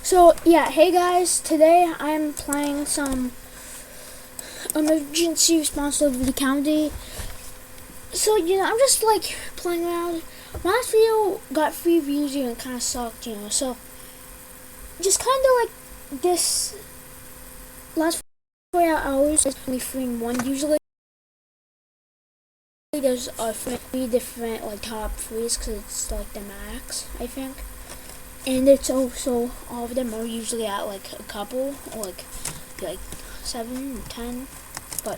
So yeah, hey guys, today I'm playing some emergency response to the county. So I'm just like playing around. My last video got 3 views and it kind of sucked, So just kind of like this last 4 hours is only 3 in 1. Usually there's three different like top threes because it's like the max, I think. And it's also all of them are usually at like a couple or like 7 or 10. But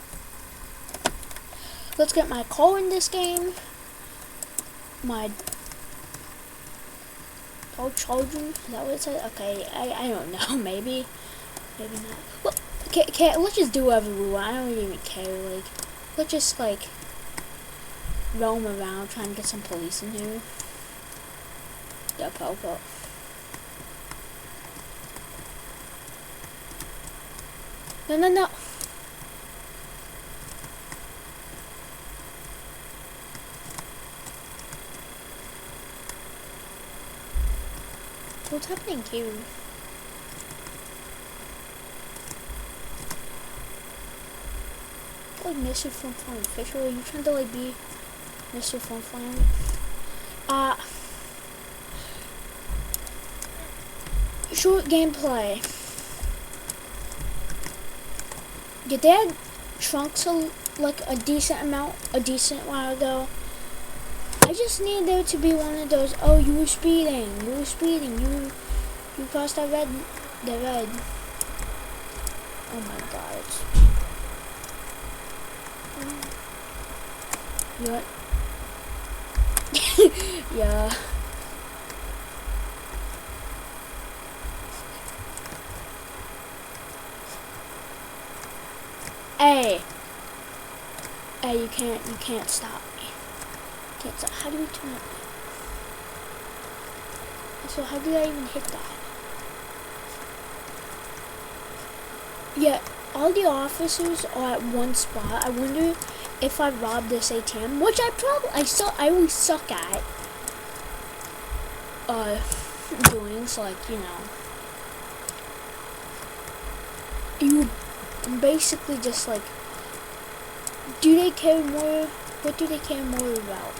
let's get my call in this game. My call charger, is that what it says? Okay, I don't know, maybe not. Well, okay, let's just do whatever we want. I don't even care. Like, let's just like roam around, trying to get some police in here. The pop-up. No. What's happening here? Like Mr. Fun Fun official? Are you trying to like be Mr. Fun Fun? Short gameplay. Your dad trunks like a decent while ago. I just need there to be one of those. Oh, you were speeding. You crossed the red. Oh my god. What? Yeah. Hey, you can't stop me. Can't stop. How do we turn it? So how do I even hit that? Yeah, all the officers are at one spot. I wonder if I rob this ATM, which I always suck at doing. So like you basically just like, do they care more? What do they care more about?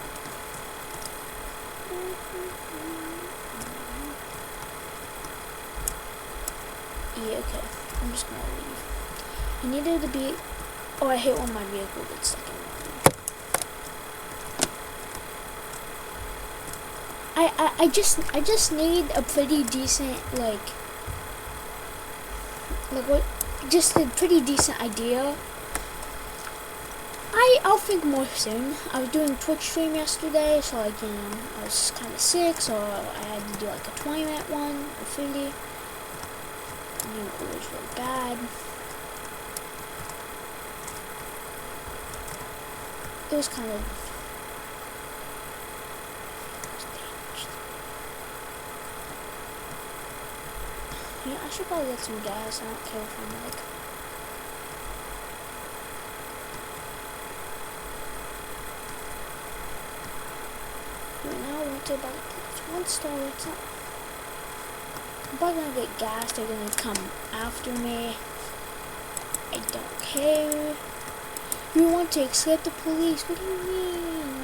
Yeah, okay. I'm just gonna leave. I needed to be. Oh, I hate when my vehicle gets stuck in water. I just need a pretty decent what? Just a pretty decent idea. I'll think more soon. I was doing Twitch stream yesterday, so I was kind of sick, so I had to do like a 20-minute one or 30. It was really bad. It was kind of damaged. I should probably get some gas. I don't care if I'm like. Right now, I went to about one store. It's not. I'm probably gonna get gas. They're gonna come after me. I don't care. You want to escape the police? What do you mean?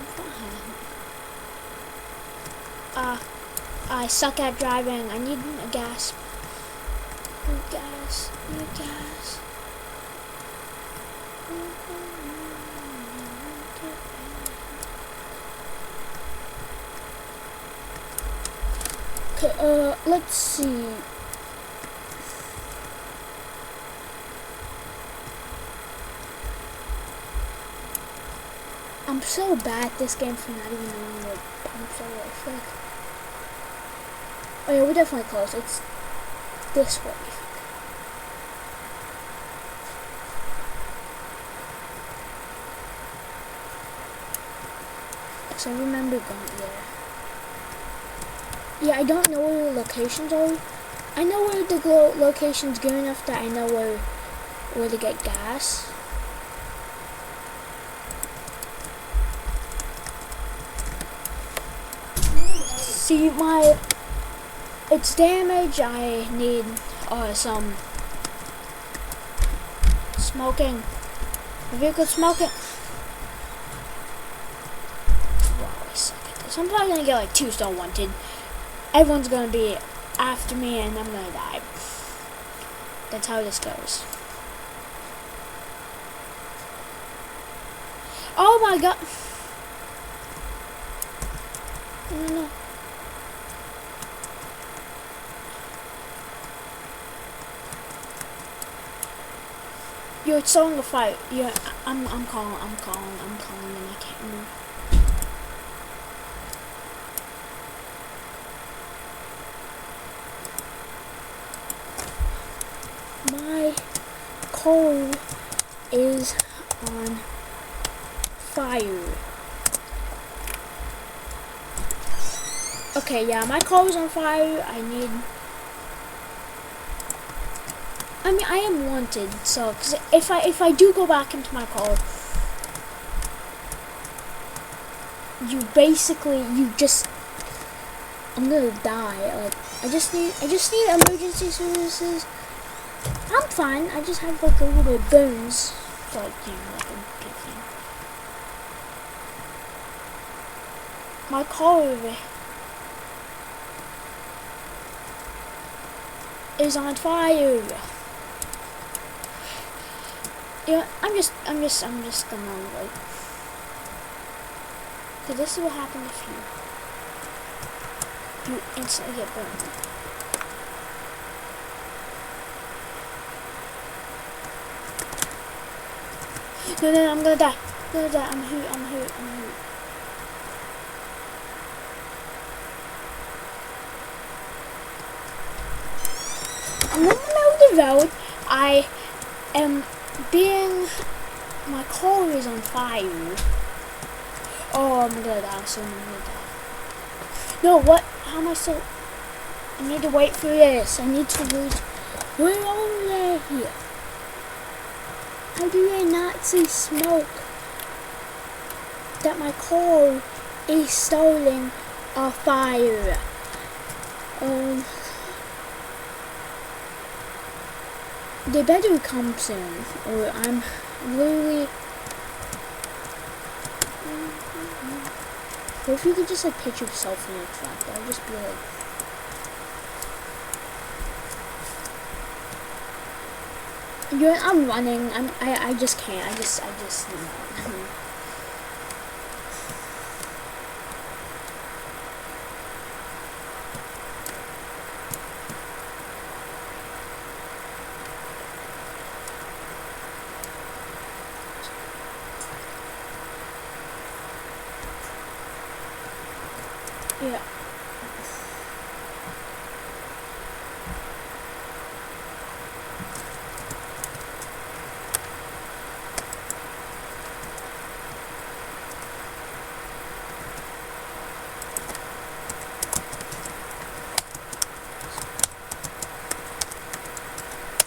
I suck at driving. I need a gas. Need gas. Okay, let's see. I'm so bad at this game for not even knowing what pumps are like. Oh yeah, we're definitely close. It's this way. So I remember going there. Yeah, I don't know where the locations are. I know where the location's good enough that I know where to get gas. See, my its damage, I need some smoking. If you could smoke it. Wow, I suck at this. I'm probably gonna get like 2 star wanted. Everyone's gonna be after me and I'm gonna die. That's how this goes. Oh my god. No. You're starting a fight. Yeah, I'm calling, and I can't move. My car is on fire. Okay, yeah, my car is on fire. I am wanted, so cause if I do go back into my car, I'm gonna die. Like I just need emergency services. I'm fine. I just have like a little burns, like like a big thing. My car is on fire. Yeah, I'm just gonna like, cause this is what happens if you instantly get burned. No, I'm gonna die. I'm hurt. I'm in the middle of the road. I am my car is on fire. Oh, I'm gonna die soon. No, what? How am I still? I need to wait for this. I need to lose. Where are they here? How do I not see smoke? That my car is starting a fire. They better come soon, or I'm literally. Or if you could just like picture yourself in your truck, I'll just be like. I'm running. I just can't. I just no. Yeah.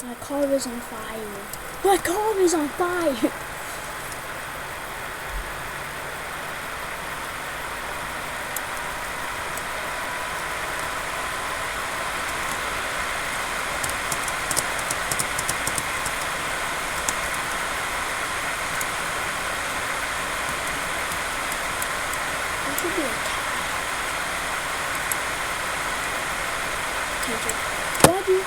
My car is on fire. My car is on fire. That should be a cat. Love you.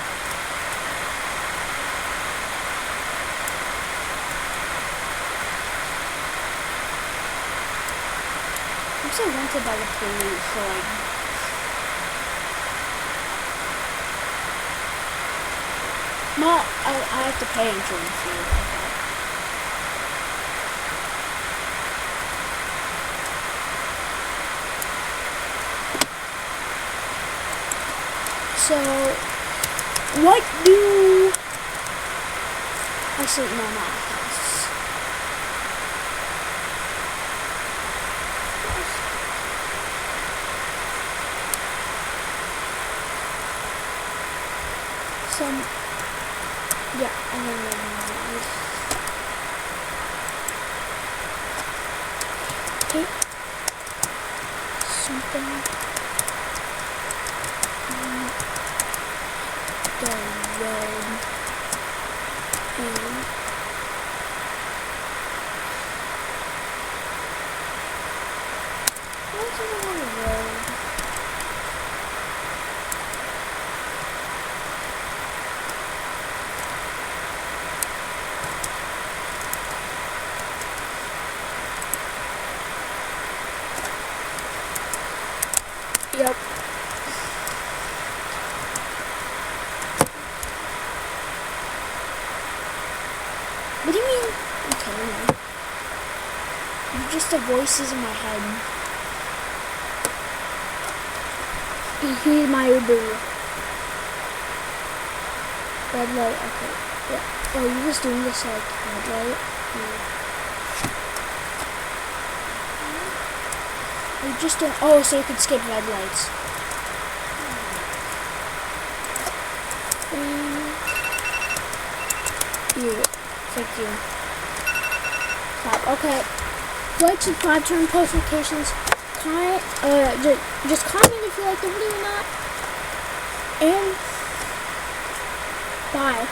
I'm so wanted by the police, so like. I have to pay insurance here. So, what do I said? No, not house. Yeah, I don't know. Okay. Something. the road. And what's on the road? Yep. What do you mean? Okay, no. You're just the voices in my head. He's my Uber. Red light, okay. Yeah. Oh, you're just doing this like red light? Yeah. You're just doing, oh, so you could skip red lights. Thank you. Stop. Okay. Like, subscribe, turn post notifications. Comment. Just comment if you like the video or not. And bye.